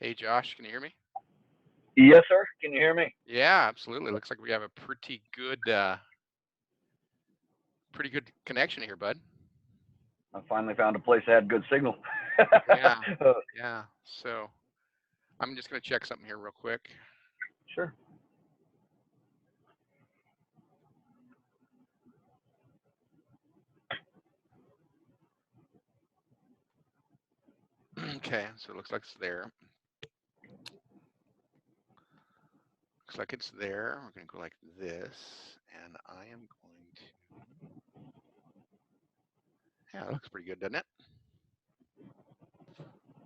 Hey Josh, can you hear me? Yes, sir. Can you hear me? Yeah, absolutely. Looks like we have a pretty good connection here, bud. I finally found a place that had good signal. Yeah, yeah. So I'm just gonna check something here real quick. Sure. Okay, so it looks like it's there. Looks like it's there. We're gonna go like this, and I am going to. Yeah, it looks pretty good, doesn't it?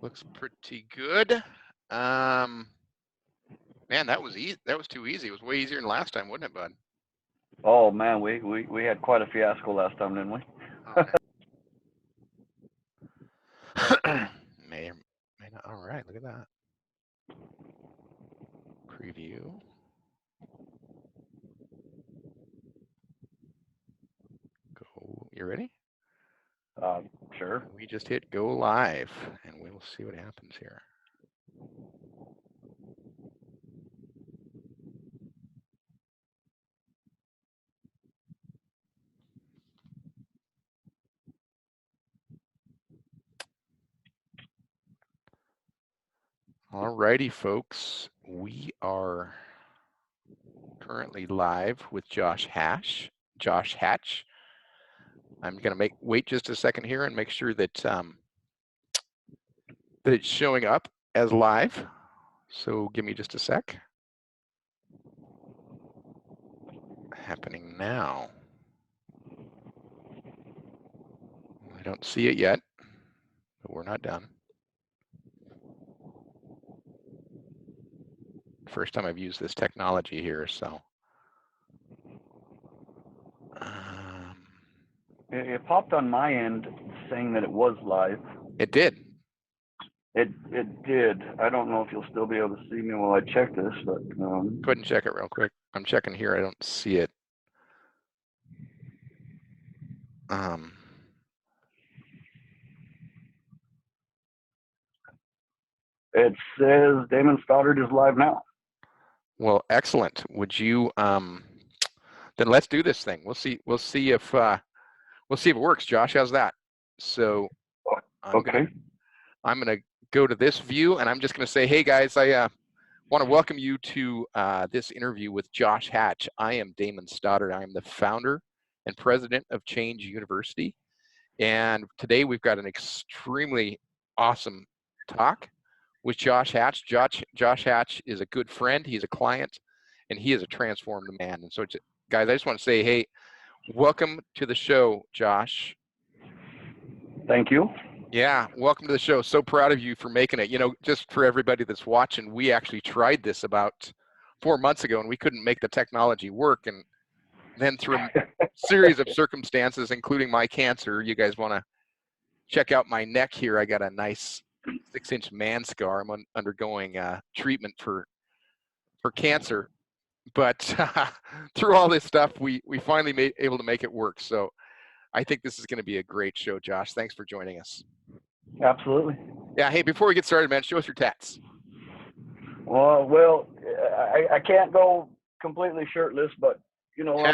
Looks pretty good. Um, Man, that was easy. That was too easy. It was way easier than last time, wasn't it, bud? Oh man, we had quite a fiasco last time, didn't we? Oh man. May not. All right, look at that. Preview. Go. You ready? Uh, sure. We just hit go live, and we'll see what happens here. All righty, folks. We are currently live with Josh Hatch. I'm gonna wait just a second here and make sure that that it's showing up as live. So give me just a sec. Happening now. I don't see it yet, but we're not done. First time I've used this technology here, so. It popped on my end saying that it was live. It did. It did. I don't know if you'll still be able to see me while I check this, but Go ahead and check it real quick. I'm checking here. I don't see it. it says Damon Stoddard is live now. Well, excellent. Would you then let's do this thing. We'll see if it works. Josh, how's that? So Okay. I'm gonna go to this view, and I'm just gonna say, hey guys, I want to welcome you to this interview with Josh Hatch. I am Damon Stoddard. I am the founder and president of Change University, and today we've got an extremely awesome talk with Josh Hatch. Josh Hatch is a good friend. He's a client, and he is a transformed man. And so, guys, I just want to say, hey, welcome to the show, Josh. Thank you. Yeah, welcome to the show. So proud of you for making it. You know, just for everybody that's watching, we actually tried this about 4 months ago, and we couldn't make the technology work. And then through a series of circumstances, including my cancer, you guys want to check out my neck here. I got a nice 6-inch man scar. I'm undergoing treatment for cancer. But through all this stuff, we finally able to make it work. So I think this is going to be a great show, Josh. Thanks for joining us. Absolutely. Yeah. Hey, before we get started, man, show us your tats. Well, I can't go completely shirtless, but you know, Yeah.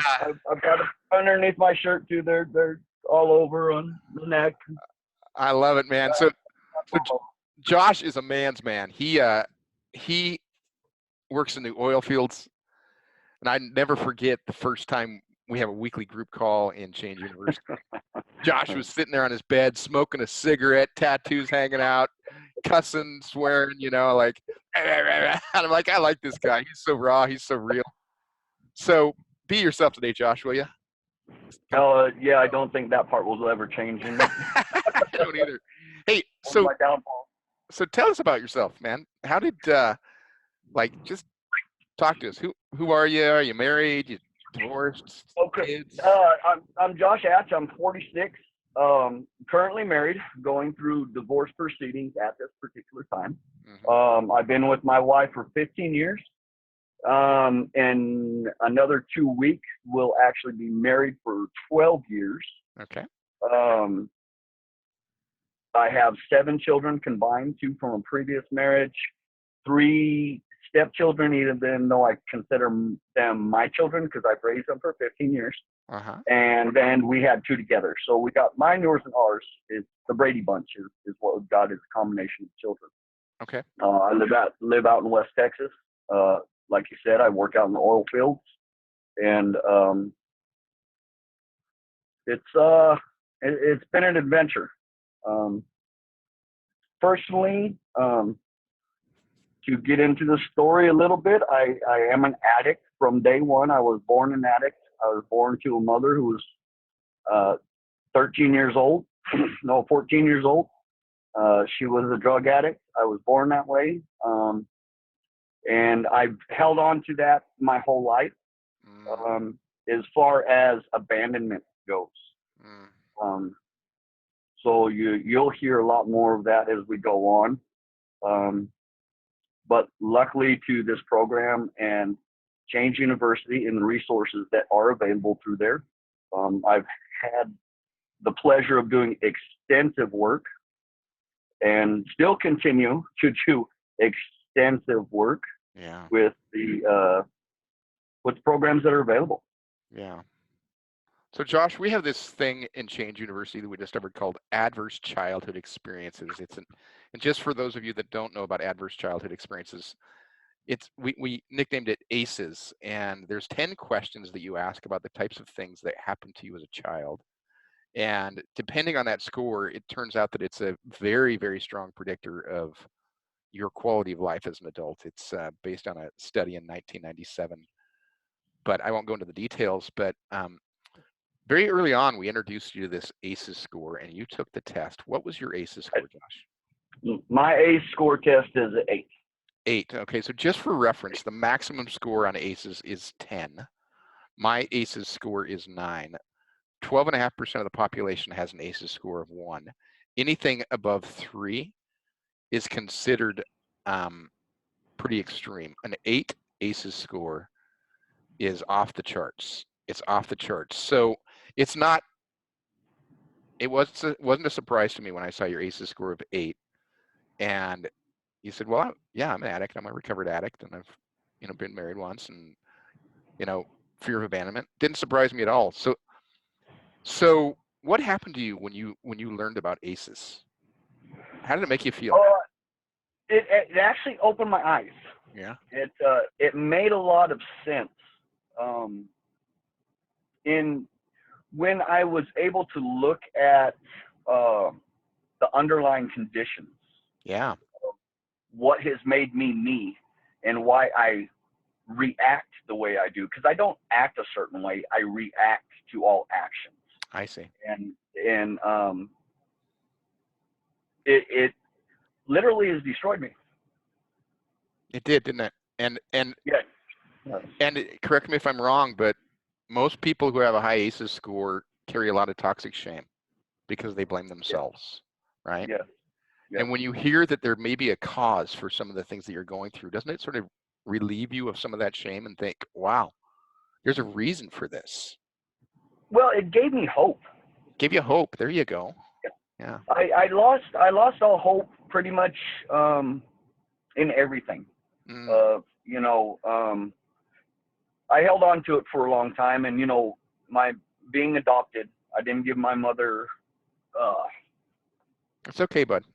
I've got it underneath my shirt too. They're all over on the neck. I love it, man. So Josh is a man's man. He works in the oil fields, and I never forget the first time we have a weekly group call in Change University. Josh was sitting there on his bed, smoking a cigarette, tattoos hanging out, cussing, swearing, you know, like, and I'm like, I like this guy. He's so raw. He's so real. So be yourself today, Josh, will you? Yeah, I don't think that part will ever change. I don't either. Hey, so tell us about yourself, man. How did just talk to us. Who are you? Are you married? You divorced? Okay. Kids? I'm Josh Hatch. I'm 46. Currently married, going through divorce proceedings at this particular time. Mm-hmm. I've been with my wife for 15 years. In another 2 weeks, we'll actually be married for 12 years. Okay. I have 7 children combined, 2 from a previous marriage. 3 stepchildren, even though I consider them my children because I've raised them for 15 years. Uh-huh. And then we had 2 together. So we got mine, yours, and ours. Is the Brady Bunch is what we've got, is a combination of children. Okay. I live out in West Texas. Like you said, I work out in the oil fields, and it's been an adventure. Personally, to get into the story a little bit, I am an addict from day one. I was born an addict. I was born to a mother who was 13 years old, no, 14 years old. She was a drug addict. I was born that way. And I've held on to that my whole life, as far as abandonment goes. So you'll hear a lot more of that as we go on. But luckily to this program and Change University and the resources that are available through there, I've had the pleasure of doing extensive work and still continue to do extensive work with the programs that are available. Yeah. So Josh, we have this thing in Change University that we discovered called adverse childhood experiences. And just for those of you that don't know about adverse childhood experiences, we nicknamed it ACEs, and there's 10 questions that you ask about the types of things that happened to you as a child. And depending on that score, it turns out that it's a very, very strong predictor of your quality of life as an adult. It's based on a study in 1997, but I won't go into the details. But very early on, we introduced you to this ACEs score, and you took the test. What was your ACEs score, Josh? My ACE score test is 8. 8. Okay, so just for reference, the maximum score on ACEs is 10. My ACEs score is 9. 12.5% of the population has an ACEs score of 1. Anything above 3 is considered pretty extreme. An 8 ACEs score is off the charts. It's off the charts. So it's not. It wasn't a surprise to me when I saw your ACEs score of 8, and you said, "Well, yeah, I'm an addict. I'm a recovered addict, and I've been married once, and fear of abandonment." Didn't surprise me at all. So what happened to you when you learned about ACEs? How did it make you feel? It actually opened my eyes. Yeah. It made a lot of sense. When I was able to look at the underlying conditions. Yeah. What has made me me, and why I react the way I do, because I don't act a certain way. I react to all actions. I see. And it literally has destroyed me. It did, didn't it? And yeah. And correct me if I'm wrong, but most people who have a high ACEs score carry a lot of toxic shame because they blame themselves, right? Yeah. And when you hear that there may be a cause for some of the things that you're going through, doesn't it sort of relieve you of some of that shame and think, wow, there's a reason for this? Well, it gave me hope. Give you hope. There you go. Yeah. I lost all hope pretty much in everything. I held on to it for a long time, and my being adopted, I didn't give my mother. It's okay, bud.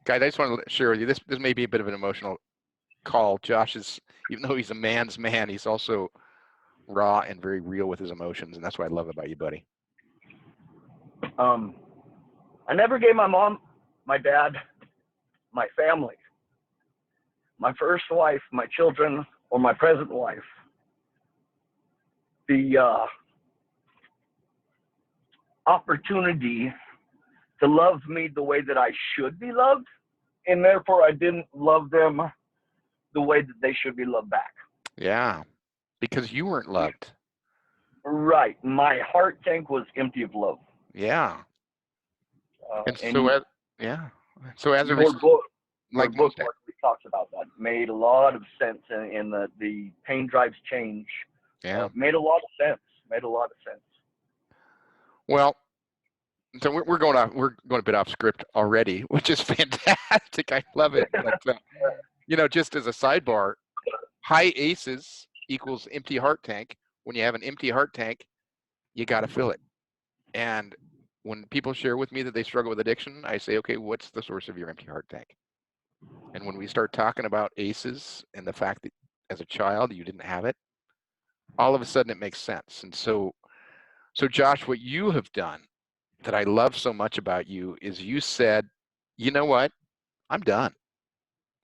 Guys, I just want to share with you, this may be a bit of an emotional call. Josh is, even though he's a man's man, he's also raw and very real with his emotions, and that's what I love about you, buddy. I never gave my mom, my dad, my family, my first wife, my children, or my present wife the opportunity to love me the way that I should be loved, and therefore I didn't love them the way that they should be loved back. Yeah, because you weren't loved. Right. My heart tank was empty of love. Yeah. So as a result, like book talks about that, made a lot of sense in the Pain Drives Change. Yeah. Made a lot of sense. Well, So we're going a bit off script already, which is fantastic. I love it. But just as a sidebar, high ACEs equals empty heart tank. When you have an empty heart tank, you got to fill it. And when people share with me that they struggle with addiction, I say, okay, what's the source of your empty heart tank? And when we start talking about ACEs and the fact that as a child you didn't have it, all of a sudden it makes sense. And so Josh, what you have done that I love so much about you is you said, you know what, I'm done,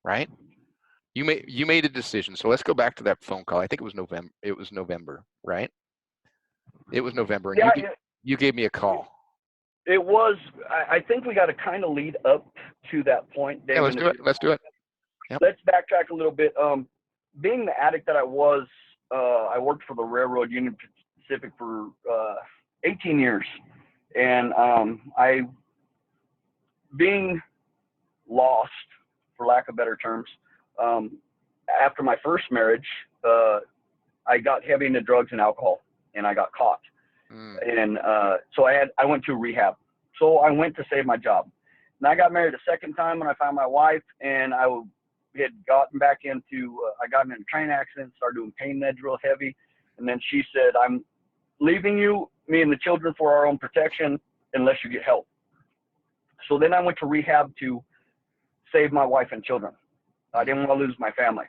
right? You made a decision. So let's go back to that phone call. I think it was November, right? It was November, and Yeah, you gave me a call. it was. I think we got to kind of lead up to that point, David. Yeah, let's do it. Yep. Let's backtrack a little bit. Being the addict that I was, I worked for the Railroad Union Pacific for 18 years, and being lost, for lack of better terms, after my first marriage, I got heavy into drugs and alcohol, and I got caught. And so I went to rehab. So I went to save my job. And I got married a second time when I found my wife, and I had gotten back into, I got in a train accident, started doing pain meds real heavy. And then she said, I'm leaving you, me and the children, for our own protection unless you get help. So then I went to rehab to save my wife and children. I didn't want to lose my family.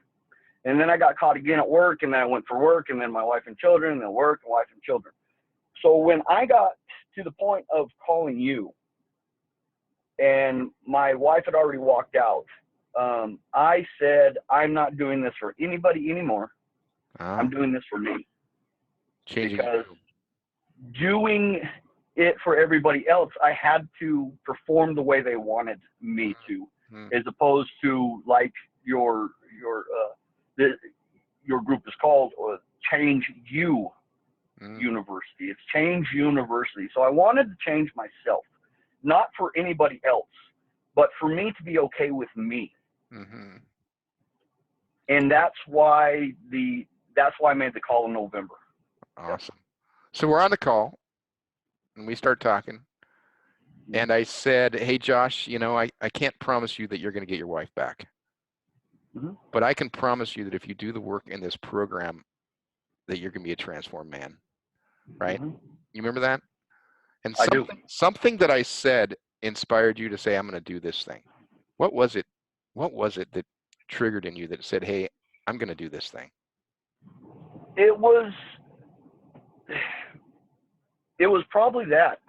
And then I got caught again at work, and then I went for work, and then my wife and children, and then work and wife and children. So when I got to the point of calling you, and my wife had already walked out, I said, I'm not doing this for anybody anymore. I'm doing this for me. Because doing it for everybody else, I had to perform the way they wanted me to, as opposed to like your group is called Change You University. It's Change University. So I wanted to change myself, not for anybody else, but for me to be okay with me. And that's why I made the call in November. Awesome. So we're on the call, and we start talking. And I said, hey, Josh, I can't promise you that you're going to get your wife back. But I can promise you that if you do the work in this program, that you're going to be a transformed man. Right? You remember that? And something that I said inspired you to say, I'm going to do this thing. What was it? What was it that triggered in you that said, hey, I'm going to do this thing? It was probably that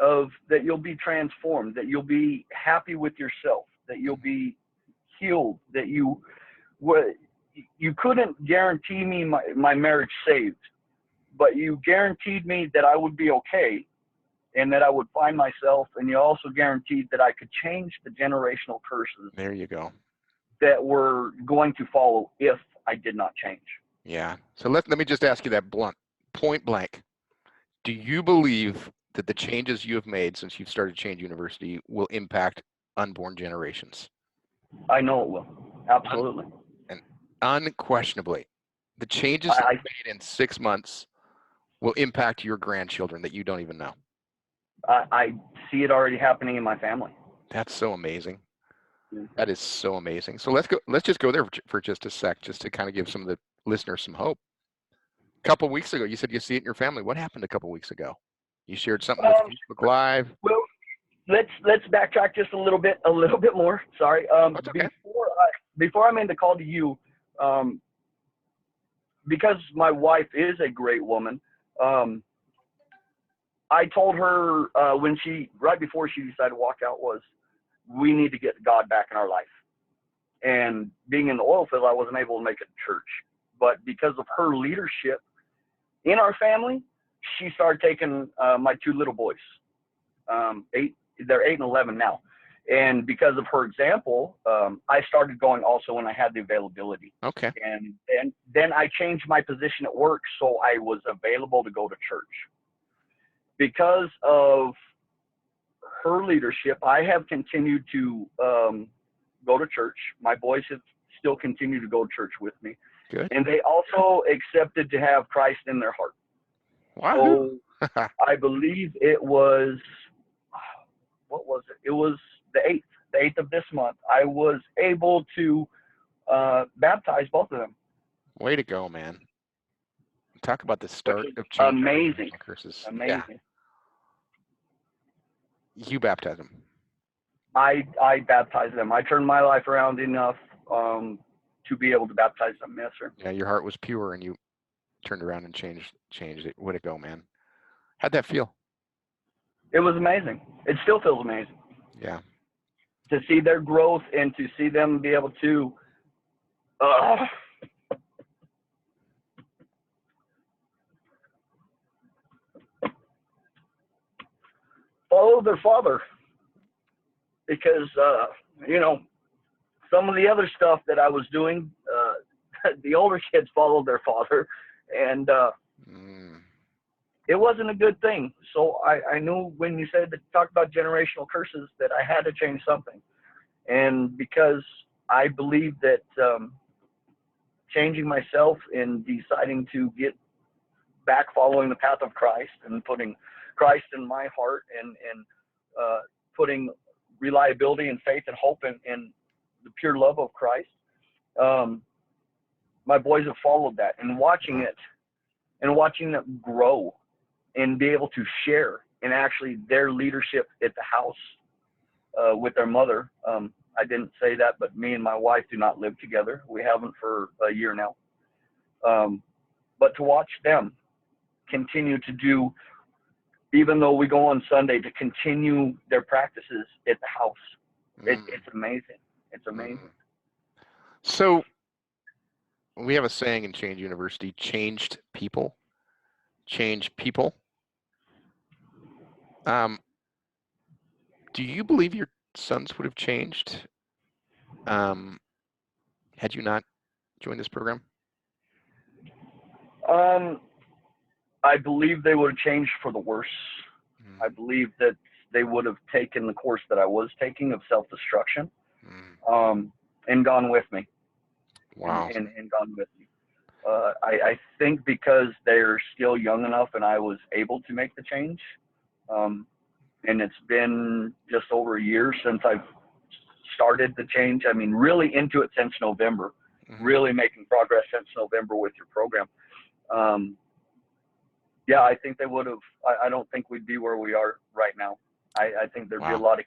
you'll be transformed, that you'll be happy with yourself, that you'll be healed, that you couldn't guarantee me my marriage saved, but you guaranteed me that I would be okay and that I would find myself, and you also guaranteed that I could change the generational curses. There you go. That were going to follow if I did not change. Yeah. So let me just ask you that point blank. Do you believe that the changes you have made since you've started Change University will impact unborn generations? I know it will. Absolutely. And unquestionably, the changes that you made in 6 months will impact your grandchildren that you don't even know. I see it already happening in my family. That's so amazing. That is so amazing. So let's just go there for just a sec, just to kind of give some of the listeners some hope. A couple weeks ago, you said you see it in your family. What happened a couple weeks ago? You shared something with Facebook Live. Well, let's backtrack just a little bit more. Sorry. Okay. Before I made the call to you, because my wife is a great woman, I told her right before she decided to walk out was, we need to get God back in our life. And being in the oil field, I wasn't able to make it to church. But because of her leadership in our family, she started taking my two little boys. They're 8 and 11 now. And because of her example, I started going also when I had the availability. Okay. And then I changed my position at work so I was available to go to church. Because of her leadership, I have continued to go to church. My boys have still continued to go to church with me. Good. And they also accepted to have Christ in their heart. Wow. So I believe it was was it? It was the 8th of this month. I was able to baptize both of them. Way to go, man. Talk about the start of change. Amazing. Curses. Amazing. Yeah. You baptized them. I baptized them. I turned my life around enough to be able to baptize them. Yes, sir. Yeah, your heart was pure and you turned around and changed it. Way to go, man. How'd that feel? It was amazing. It still feels amazing. Yeah. To see their growth and to see them be able to follow their father. Because, some of the other stuff that I was doing, the older kids followed their father, and it wasn't a good thing. So I knew when you said that talk about generational curses that I had to change something. And because I believe that changing myself and deciding to get back following the path of Christ and putting Christ in my heart and putting reliability and faith and hope in the pure love of Christ, my boys have followed that, and watching it grow and be able to share in actually their leadership at the house with their mother. I didn't say that, but me and my wife do not live together. We haven't for a year now. But to watch them continue to do, even though we go on Sunday, to continue their practices at the house, it's amazing. It's amazing. So we have a saying in Change University: changed people change people. Do you believe your sons would have changed had you not joined this program? I believe they would have changed for the worse. I believe that they would have taken the course that I was taking of self-destruction, and gone with me. Wow. And gone with me. I think because they're still young enough and I was able to make the change, and it's been just over a year since I've started the change. I mean, really into it since November, really making progress since November with your program. Yeah, I think they would have. I don't think we'd be where we are right now. I think there'd be a lot of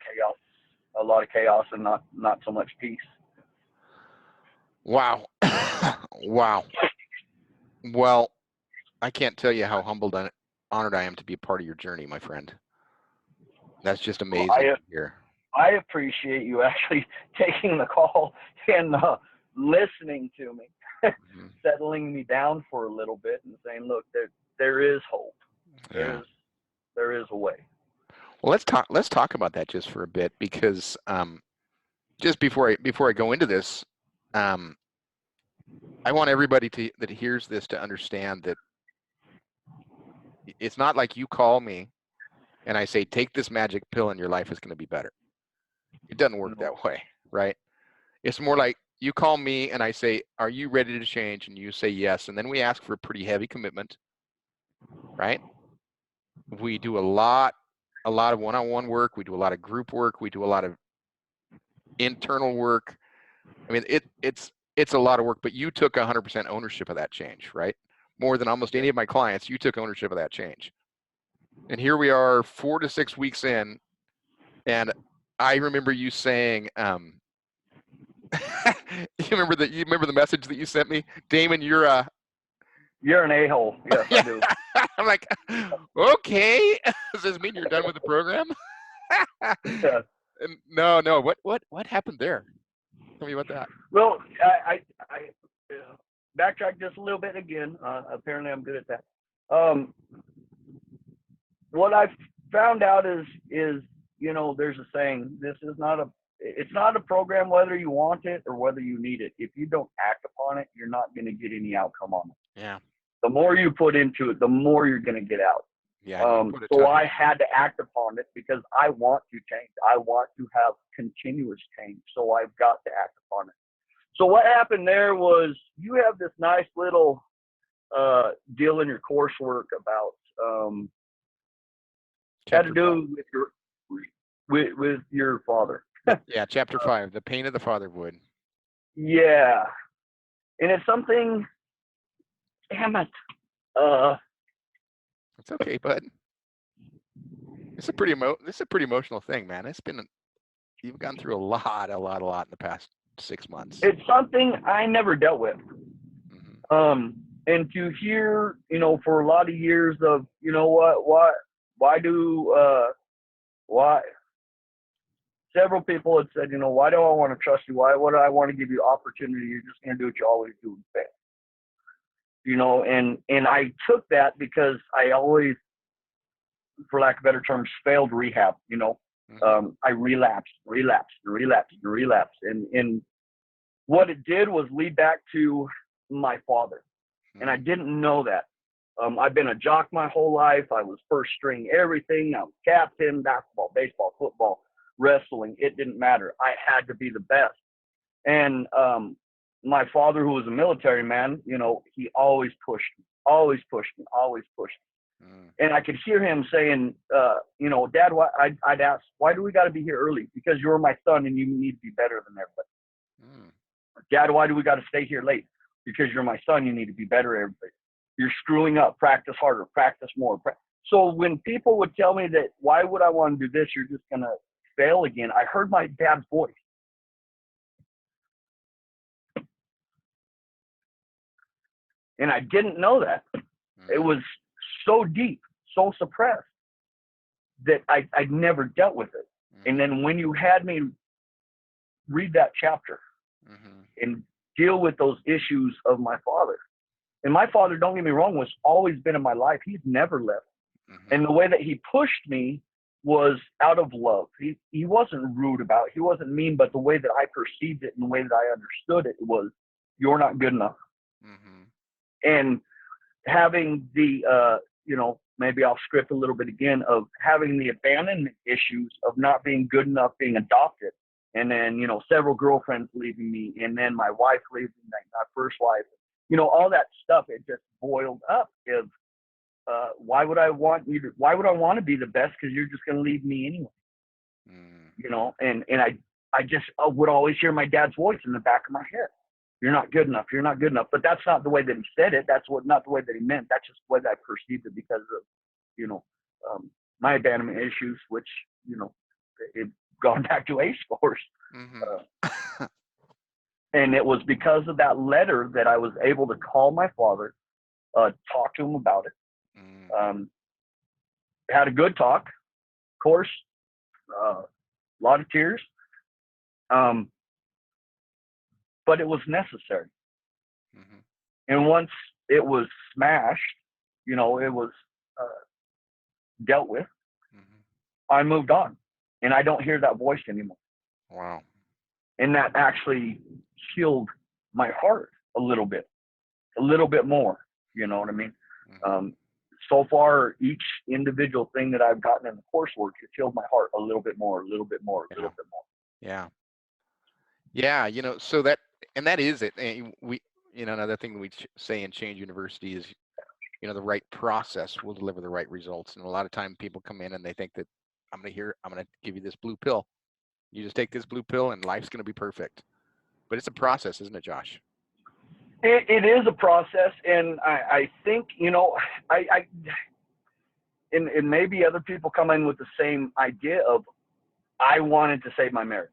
chaos and not so much peace. Wow. Wow. Well, I can't tell you how humbled and honored I am to be a part of your journey, my friend. That's just amazing to hear. I appreciate you actually taking the call and listening to me, settling me down for a little bit and saying, look, there is hope. There is a way. Well, let's talk about that just for a bit, because just before I go into this, I want everybody that hears this to understand that it's not like you call me and I say, take this magic pill and your life is going to be better. It doesn't work that way, right? It's more like you call me and I say, are you ready to change? And you say yes. And then we ask for a pretty heavy commitment, right? We do a lot of one-on-one work. We do a lot of group work. We do a lot of internal work. I mean, it's a lot of work, but you took 100% ownership of that change, right? More than almost any of my clients, you took ownership of that change. And here we are 4 to 6 weeks in, and I remember you saying, you remember the message that you sent me? Damon, you're an a-hole. Yes, I do. I'm like, okay. Does this mean you're done with the program? Yeah. No. What happened there? Tell me about that. Well, I backtrack just a little bit again. Apparently, I'm good at that. What I've found out is there's a saying. It's not a program whether you want it or whether you need it. If you don't act upon it, you're not going to get any outcome on it. Yeah. The more you put into it, the more you're going to get out. Yeah. So I had to act upon it because I want to change. I want to have continuous change. So I've got to act upon it. So what happened there was you have this nice little deal in your coursework about had to do with your with your father. Yeah, chapter 5, the pain of the fatherhood. Yeah, and it's something. Damn it. It's okay, bud. This is a pretty emotional thing, man. You've gone through a lot in the past 6 months. It's something I never dealt with. Mm-hmm. And to hear, for a lot of years of, why several people had said, why do I want to trust you? Why would I want to give you opportunity? You're just going to do what you always do and fail. And I took that because I always, for lack of better terms, failed rehab. Mm-hmm. I relapsed. And what it did was lead back to my father. Mm-hmm. And I didn't know that. I've been a jock my whole life. I was first string everything. I was captain, basketball, baseball, football, wrestling. It didn't matter. I had to be the best. And my father, who was a military man, he always pushed me. And I could hear him saying, Dad, I'd ask, why do we got to be here early? Because you're my son and you need to be better than everybody. Dad, why do we got to stay here late? Because you're my son, you need to be better than everybody. You're screwing up. Practice harder. Practice more. So when people would tell me that, why would I want to do this? You're just going to fail again. I heard my dad's voice. And I didn't know that. It was so deep, so suppressed that I'd never dealt with it. And then when you had me read that chapter and deal with those issues of my father, and my father, don't get me wrong, was always been in my life. He's never left. And the way that he pushed me was out of love. He wasn't rude about it. He wasn't mean, but the way that I perceived it and the way that I understood it was, you're not good enough. And having the, maybe I'll script a little bit again, of having the abandonment issues of not being good enough, being adopted. And then, several girlfriends leaving me. And then my wife leaving, my first wife. All that stuff, it just boiled up. Why would I want to be the best? Because you're just going to leave me anyway. And I just would always hear my dad's voice in the back of my head. You're not good enough. You're not good enough. But that's not the way that he said it. That's not the way that he meant. That's just the way that I perceived it because of, my abandonment issues, which, it gone back to A scores. And it was because of that letter that I was able to call my father, talk to him about it. Had a good talk, of course, a lot of tears. But it was necessary. And once it was smashed, it was dealt with, I moved on. And I don't hear that voice anymore. Wow. And that actually healed my heart a little bit more. You know what I mean? So far, each individual thing that I've gotten in the coursework has healed my heart a little bit more. Yeah. Yeah. So that is it. And another thing we say in Change University is, the right process will deliver the right results. And a lot of time people come in and they think that I'm going to give you this blue pill. You just take this blue pill and life's going to be perfect. But it's a process, isn't it, Josh? It is a process. And I think, and maybe other people come in with the same idea of, I wanted to save my marriage.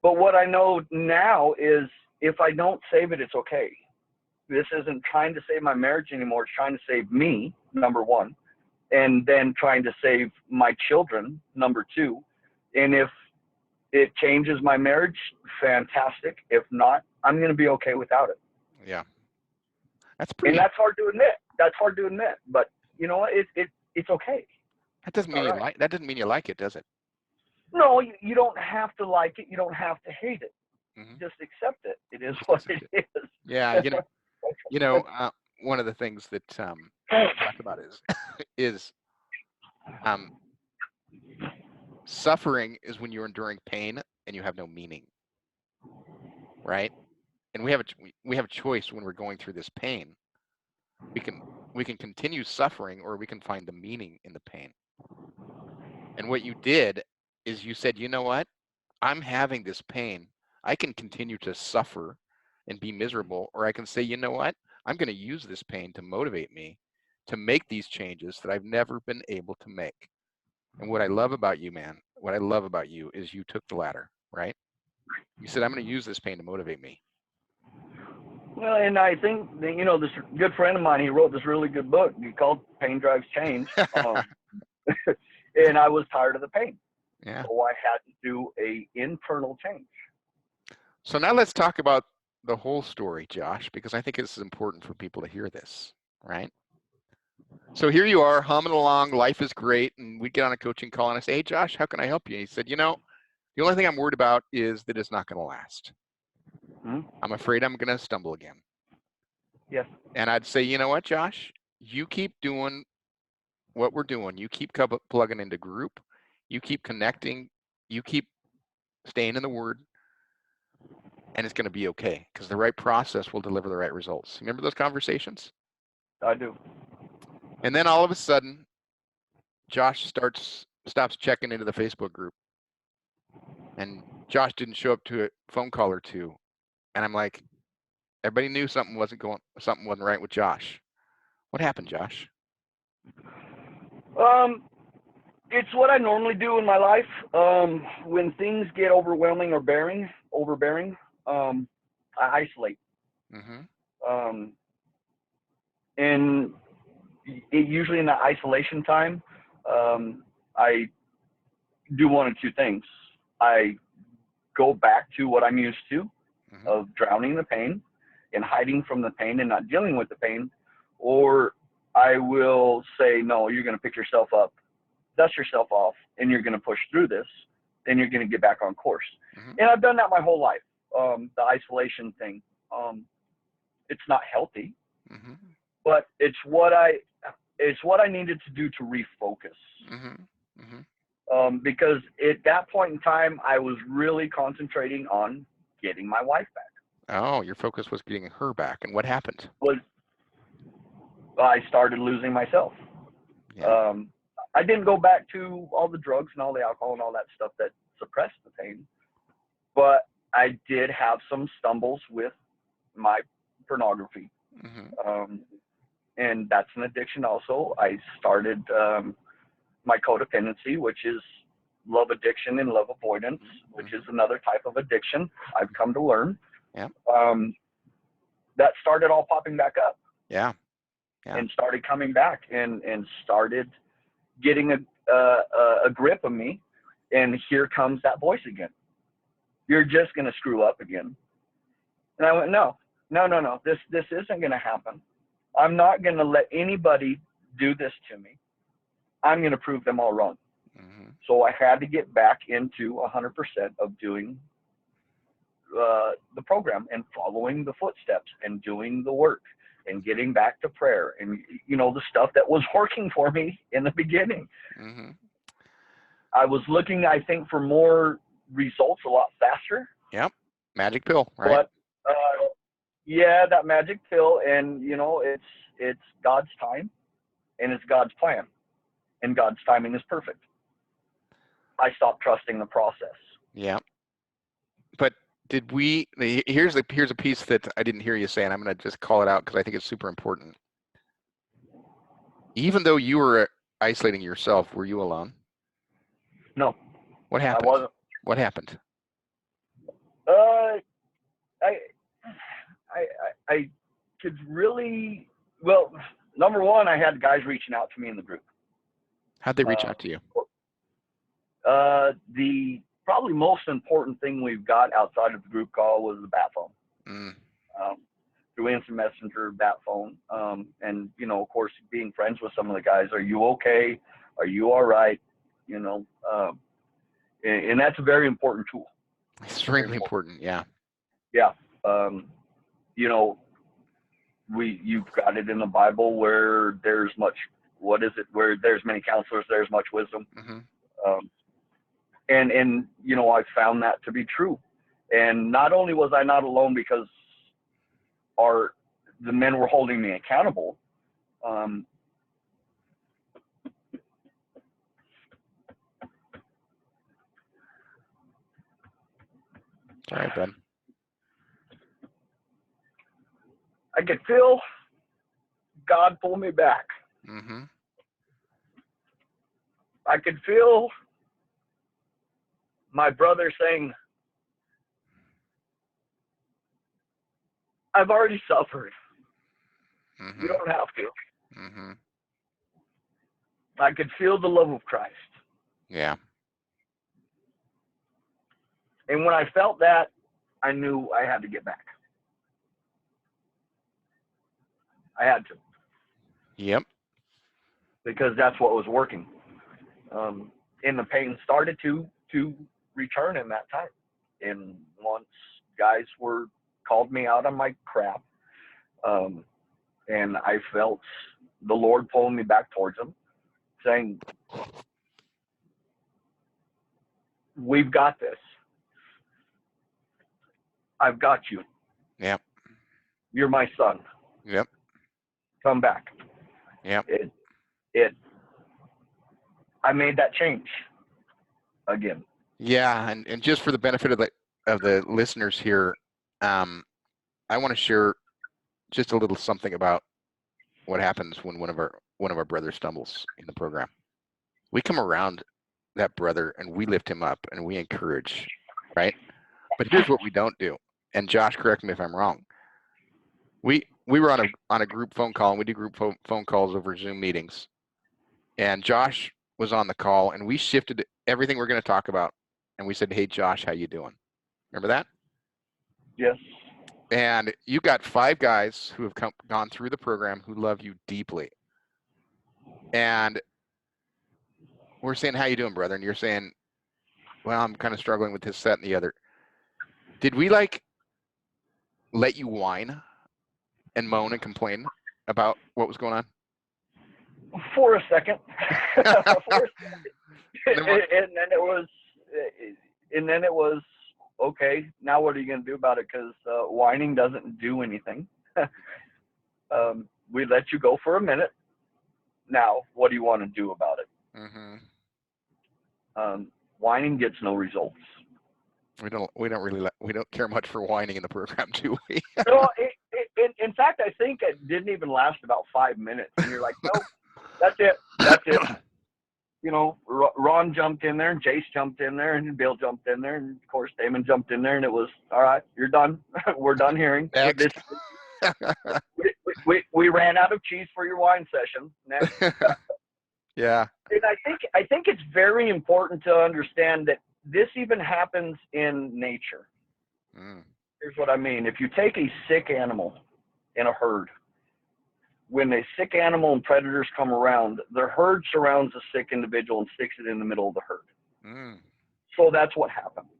But what I know now is, if I don't save it, it's okay. This isn't trying to save my marriage anymore. It's trying to save me, number one, and then trying to save my children, number two. And if it changes my marriage, fantastic. If not, I'm going to be okay without it. Yeah. And that's hard to admit. But you know what? It's okay. That doesn't mean that doesn't mean you like it, does it? No, you don't have to like it. You don't have to hate it. Just accept it. It is what it is. Yeah. One of the things that I talk about is suffering is when you're enduring pain and you have no meaning, right? And we have a choice when we're going through this pain. We can continue suffering, or we can find the meaning in the pain. And what you did is you said, you know what? I'm having this pain. I can continue to suffer and be miserable, or I can say, you know what? I'm going to use this pain to motivate me to make these changes that I've never been able to make. And what I love about you, man, what I love about you is you took the latter, right? You said, I'm going to use this pain to motivate me. Well, and I think that, this good friend of mine, he wrote this really good book. He called Pain Drives Change. And I was tired of the pain. Yeah. So I had to do a internal change. So now let's talk about the whole story, Josh, because I think it's important for people to hear this, right? So here you are humming along, life is great, and we get on a coaching call and I say, hey, Josh, how can I help you? And he said, the only thing I'm worried about is that it's not going to last. Mm-hmm. I'm afraid I'm going to stumble again. Yes. And I'd say, you know what, Josh, you keep doing what we're doing. You keep plugging into group. You keep connecting. You keep staying in the Word. And it's going to be okay because the right process will deliver the right results. Remember those conversations? I do. And then all of a sudden, Josh stops checking into the Facebook group. And Josh didn't show up to a phone call or two. And I'm like, everybody knew something wasn't right with Josh. What happened, Josh? It's what I normally do in my life. When things get overwhelming or overbearing, I isolate. Mm-hmm. And usually in that isolation time, I do one of two things. I go back to what I'm used to, Mm-hmm. of drowning the pain and hiding from the pain and not dealing with the pain, or I will say, no, you're going to pick yourself up, dust yourself off, and you're going to push through this, then you're going to get back on course. Mm-hmm. And I've done that my whole life. The isolation thing, it's not healthy, Mm-hmm. but it's what I needed to do to refocus. Mm-hmm. Mm-hmm. Because at that point in time, I was really concentrating on getting my wife back. Oh, your focus was getting her back. And what happened? I started losing myself. Yeah. I didn't go back to all the drugs and all the alcohol and all that stuff that suppressed the pain, but I did have some stumbles with my pornography. Mm-hmm. And that's an addiction also. I started my codependency, which is love addiction and love avoidance, which is another type of addiction I've come to learn. Yeah. That started all popping back up. Yeah. Yeah. And started coming back and started getting a grip of me. And here comes that voice again. You're just going to screw up again. And I went, no, this isn't going to happen. I'm not going to let anybody do this to me. I'm going to prove them all wrong. Mm-hmm. So I had to get back into 100% of doing the program and following the footsteps and doing the work and getting back to prayer and, the stuff that was working for me in the beginning. Mm-hmm. I was looking, I think, for more results a lot faster. Yep. Magic pill, right? But yeah, that magic pill, and it's God's time, and it's God's plan, and God's timing is perfect. I stopped trusting the process. Yeah. But here's a piece that I didn't hear you say, and I'm going to just call it out because I think it's super important. Even though you were isolating yourself, were you alone? No. What happened? I wasn't. What happened? I could really, well, number one, I had guys reaching out to me in the group. How'd they reach out to you? The probably most important thing we've got outside of the group call was the bat phone. Through Instant Messenger, bat phone. And, of course, being friends with some of the guys, are you okay? Are you all right? And that's a very important tool. Extremely important. Yeah. Yeah. You've got it in the Bible where there's where there's many counselors, there's much wisdom. Mm-hmm. And I found that to be true. And not only was I not alone because the men were holding me accountable, All right, bud. I could feel God pull me back. Mm-hmm. I could feel my brother saying, I've already suffered. Mm-hmm. You don't have to. Mm-hmm. I could feel the love of Christ. Yeah. And when I felt that, I knew I had to get back. I had to. Yep. Because that's what was working. And the pain started to return in that time. And once guys called me out on my crap, and I felt the Lord pulling me back towards them, saying, we've got this. I've got you. Yep. You're my son. Yep. Come back. Yep. I made that change again. Yeah, and just for the benefit of the listeners here, I want to share just a little something about what happens when one of our brothers stumbles in the program. We come around that brother and we lift him up and we encourage, right? But here's what we don't do. And Josh, correct me if I'm wrong. We were on a group phone call, and we do group phone calls over Zoom meetings. And Josh was on the call, and we shifted everything we're going to talk about. And we said, "Hey, Josh, how you doing?" Remember that? Yes. And you got 5 guys who have gone through the program who love you deeply. And we're saying, "How you doing, brother?" And you're saying, "Well, I'm kind of struggling with this, that, and the other." Did we let you whine and moan and complain about what was going on? For a second. And then it was, okay, now what are you going to do about it? Because whining doesn't do anything. We let you go for a minute. Now, what do you want to do about it? Mm-hmm. Whining gets no results. We don't care much for whining in the program, do we? No, in fact, I think it didn't even last about 5 minutes. And you're like, nope, that's it. You know, Ron jumped in there, and Jace jumped in there, and Bill jumped in there, and of course Damon jumped in there, and it was, all right, you're done. We're done hearing. Next. We ran out of cheese for your wine session. Next. Yeah. And I think it's very important to understand that this even happens in nature. Here's what I mean. If you take a sick animal in a herd, when a sick animal and predators come around, the herd surrounds the sick individual and sticks it in the middle of the herd. So that's what happened.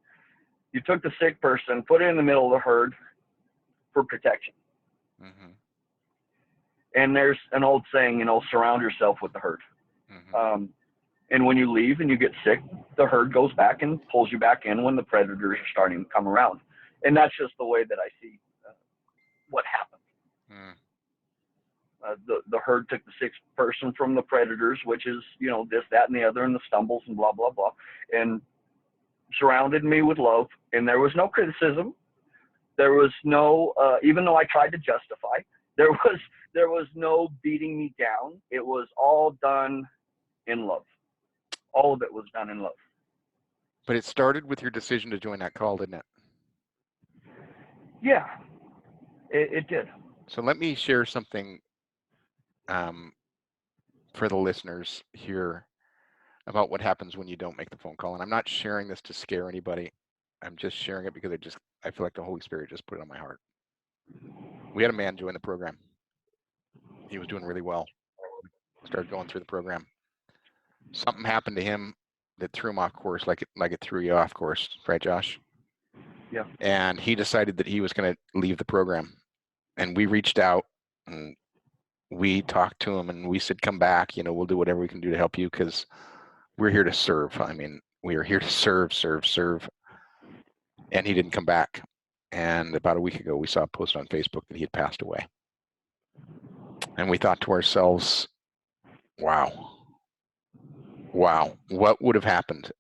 You took the sick person, put it in the middle of the herd for protection. Mm-hmm. And there's an old saying, surround yourself with the herd. Mm-hmm. And when you leave and you get sick, the herd goes back and pulls you back in when the predators are starting to come around. And that's just the way that I see what happened. The herd took the sick person from the predators, which is, this, that, and the other, and the stumbles and blah, blah, blah, and surrounded me with love. And there was no criticism. There was no, even though I tried to justify, there was no beating me down. It was all done in love. All of it was done in love. But it started with your decision to join that call, didn't it? Yeah, it did. So let me share something for the listeners here about what happens when you don't make the phone call. And I'm not sharing this to scare anybody. I'm just sharing it because I feel like the Holy Spirit just put it on my heart. We had a man join the program. He was doing really well. Started going through the program. Something happened to him that threw him off course, like it threw you off course, right, Josh? Yeah. And he decided that he was going to leave the program. And we reached out and we talked to him and we said, come back, we'll do whatever we can do to help you because we're here to serve. I mean, we are here to serve. And he didn't come back. And about a week ago, we saw a post on Facebook that he had passed away. And we thought to ourselves, wow, what would have happened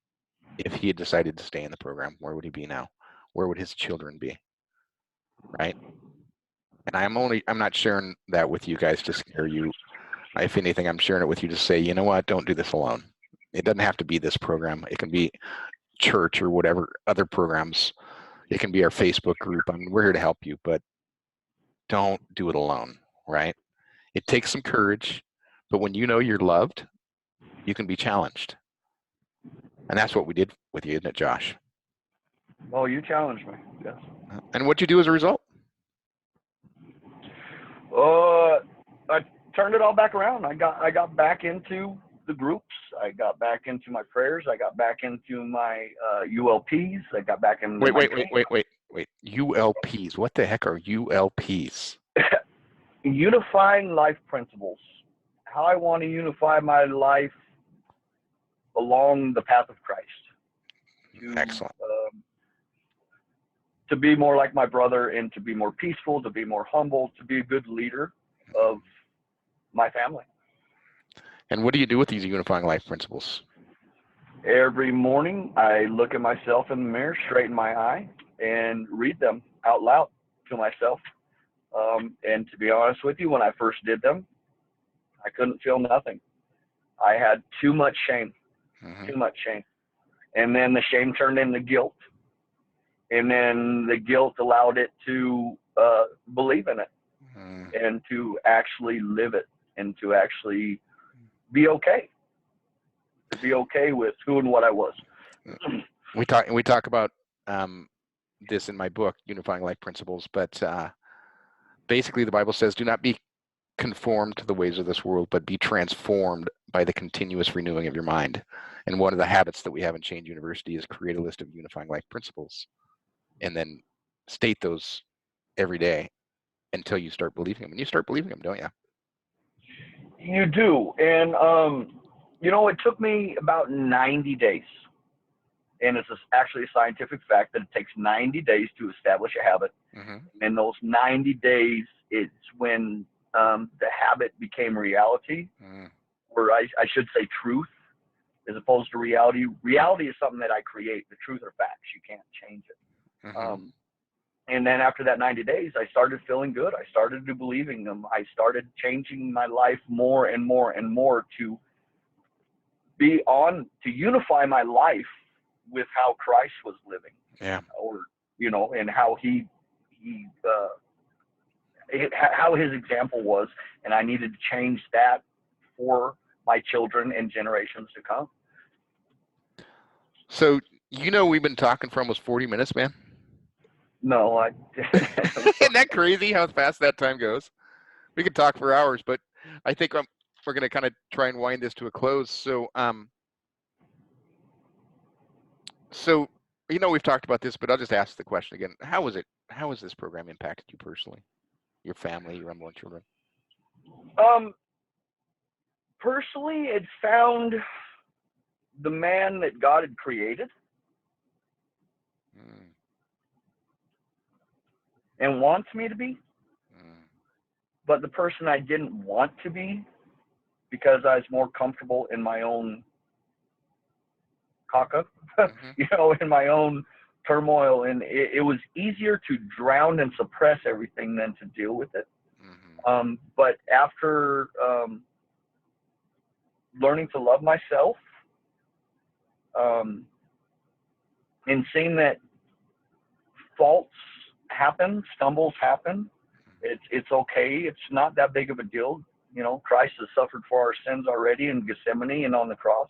if he had decided to stay in the program? Where would he be now? where would his children be? Right? And I'm not sharing that with you guys to scare you. If anything, I'm sharing it with you to say, you know what, don't do this alone. It doesn't have to be this program. It can be church or whatever other programs. It can be our Facebook group. I mean, we're here to help you, but don't do it alone, right? It takes some courage, but when you know you're loved, you can be challenged. And that's what we did with you, isn't it, Josh? Oh, you challenged me. Yes. And what'd you do as a result? I turned it all back around. I got back into the groups. I got back into my prayers. I got back into my ULPs. I got back into Wait. ULPs. What the heck are ULPs? Unifying life principles. How I want to unify my life along the path of Christ. Excellent. To be more like my brother and to be more peaceful, to be more humble, to be a good leader of my family. And what do you do with these unifying life principles? Every morning, I look at myself in the mirror, straighten my eye, and read them out loud to myself. And to be honest with you, when I first did them, I couldn't feel nothing. I had too much shame, too much shame. And then the shame turned into guilt. And then the guilt allowed it to believe in it and to actually live it and to actually be okay. To be okay with who and what I was. We talk about this in my book, Unifying Life Principles, but basically the Bible says, do not be conformed to the ways of this world, but be transformed by the continuous renewing of your mind. And one of the habits that we have in Change University is create a list of unifying life principles and then state those every day until you start believing them. And you start believing them, don't you? You do. And, it took me about 90 days. And it's actually a scientific fact that it takes 90 days to establish a habit. And those 90 days, it's when the habit became reality, or I should say truth, as opposed to reality. Reality is something that I create. The truth are facts. You can't change it. And then after that 90 days, I started feeling good. I started believing them. I started changing my life more and more and more to unify my life with how Christ was living. Yeah. Or, and how how his example was. And I needed to change that for my children and generations to come. So, we've been talking for almost 40 minutes, man. No, Isn't that crazy how fast that time goes? We could talk for hours, but I think we're going to kind of try and wind this to a close. So, we've talked about this, but I'll just ask the question again. How has this program impacted you personally, your family, your unborn children? Personally, it found the man that God had created and wants me to be, but the person I didn't want to be because I was more comfortable in my own caca, in my own turmoil. And it was easier to drown and suppress everything than to deal with it. But after learning to love myself and seeing that faults happen, stumbles happen, it's okay. It's not that big of a deal. Christ has suffered for our sins already in Gethsemane and on the cross.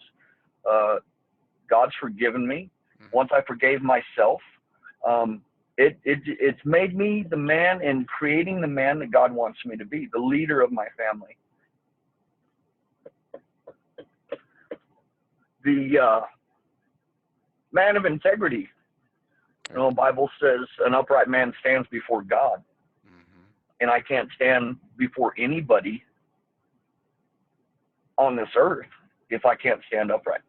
God's forgiven me. Once I forgave myself, it's made me the man and creating the man that God wants me to be, the leader of my family. The man of integrity. The Bible says an upright man stands before God. And I can't stand before anybody on this earth if I can't stand upright.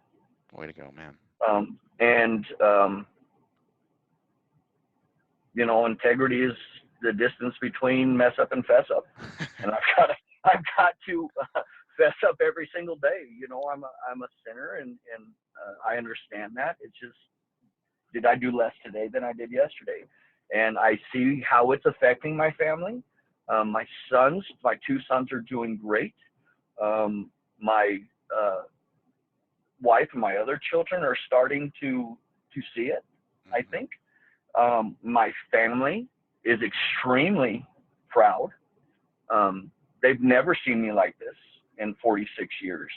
Way to go, man. Integrity is the distance between mess up and fess up. And I've got to fess up every single day. I'm a sinner, and I understand that. It's just Did I do less today than I did yesterday? And I see how it's affecting my family. My two sons are doing great. My wife and my other children are starting to see it, I think. My family is extremely proud. They've never seen me like this in 46 years.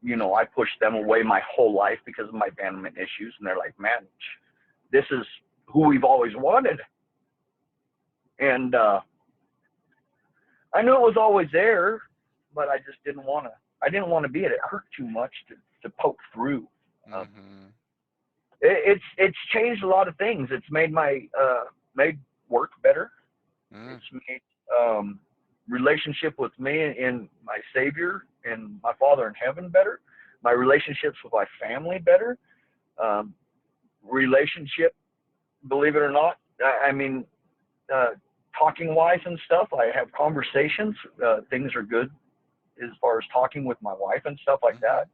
You know, I pushed them away my whole life because of my abandonment issues, and they're like, man, this is who we've always wanted. And I knew it was always there, but I just didn't want to. I didn't want to be it. It hurt too much to poke through. It's changed a lot of things. It's made made work better. It's made relationship with me and my Savior and my Father in heaven better. My relationships with my family better. Relationship, believe it or not, I mean, talking wise and stuff, I have conversations. Things are good as far as talking with my wife and stuff like that.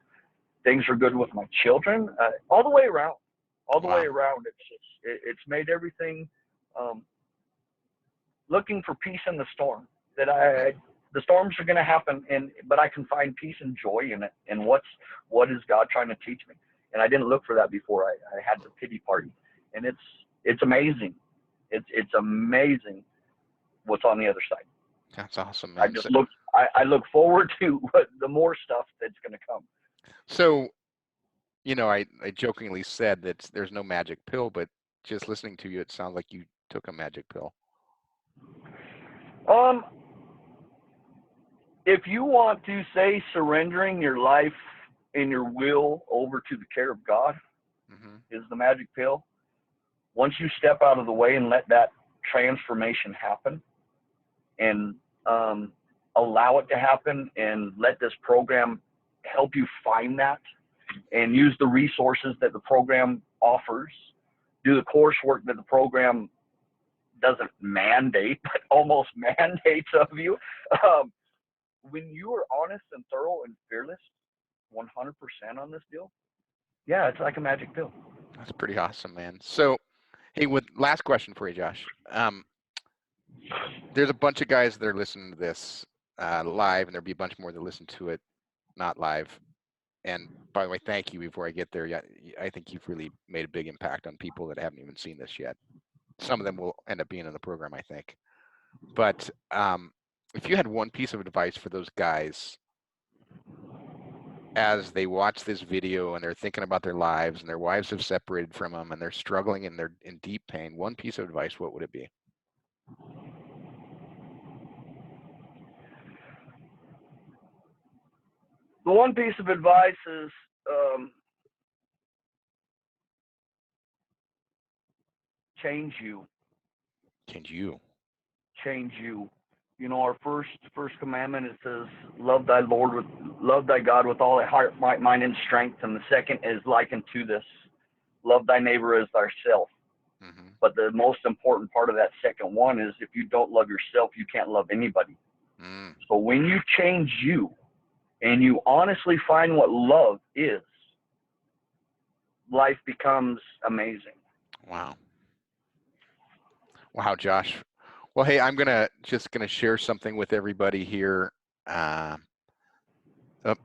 Things are good with my children, all the way around. All the way around. It's made everything looking for peace in the storm. The storms are going to happen, but I can find peace and joy in it. And what is God trying to teach me? And I didn't look for that before I had the pity party. And it's amazing. It's amazing what's on the other side. That's awesome, man. I look forward to the more stuff that's going to come. So, you know, I jokingly said that there's no magic pill, but just listening to you, it sounds like you took a magic pill. If you want to say surrendering your life and your will over to the care of God is the magic pill, once you step out of the way and let that transformation happen and allow it to happen and let this program help you find that and use the resources that the program offers, do the coursework that the program doesn't mandate, but almost mandates of you. When you are honest and thorough and fearless, 100% on this deal, yeah, it's like a magic pill. That's pretty awesome, man. So, hey, last question for you, Josh. There's a bunch of guys that are listening to this live, and there'll be a bunch more that listen to it not live. And by the way, thank you before I get there. Yeah, I think you've really made a big impact on people that haven't even seen this yet. Some of them will end up being in the program, I think. But if you had one piece of advice for those guys as they watch this video and they're thinking about their lives and their wives have separated from them and they're struggling and they're in deep pain, one piece of advice, what would it be? The one piece of advice is change you. Change you. Change you. You know, our first commandment, it says, love thy God with all thy heart, might, mind, and strength. And the second is likened to this, love thy neighbor as thyself. But the most important part of that second one is if you don't love yourself, you can't love anybody. So when you change you and you honestly find what love is, life becomes amazing. Wow. Wow, Josh. Well, hey, I'm just gonna share something with everybody here. And let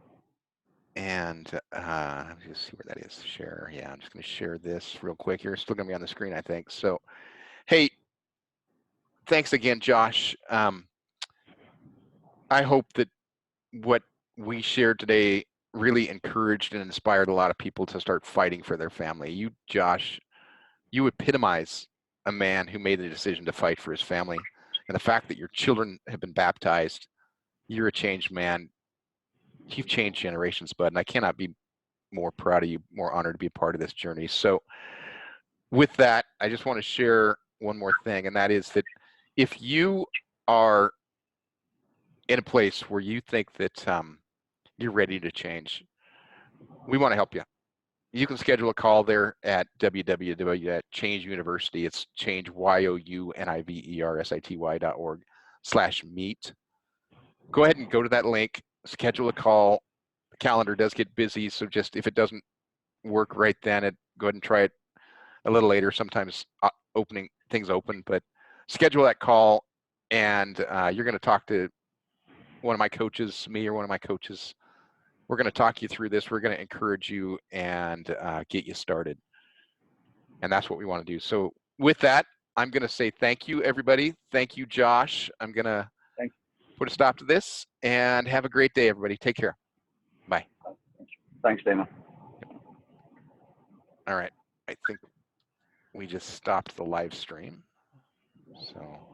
me just see where that is. Share. Yeah, I'm just gonna share this real quick here. It's still gonna be on the screen, I think. So, hey, thanks again, Josh. I hope that what we shared today really encouraged and inspired a lot of people to start fighting for their family. You, Josh, you epitomize a man who made the decision to fight for his family. And the fact that your children have been baptized, you're a changed man. You've changed generations, bud, and I cannot be more proud of you, more honored to be a part of this journey. So with that, I just want to share one more thing, and that is that if you are in a place where you think that you're ready to change, we want to help you. You can schedule a call there at www.change University. It's change, youniversity.org/meet. Go ahead and go to that link, schedule a call. The calendar does get busy, so just if it doesn't work right then, go ahead and try it a little later. Sometimes opening things open, but schedule that call, and you're going to talk to one of my coaches, me or one of my coaches. We're going to talk you through this. We're going to encourage you and get you started. And that's what we want to do. So with that, I'm going to say thank you, everybody. Thank you, Josh. I'm going to put a stop to this, and have a great day, everybody. Take care. Bye. Thanks, Damon. All right. I think we just stopped the live stream. So.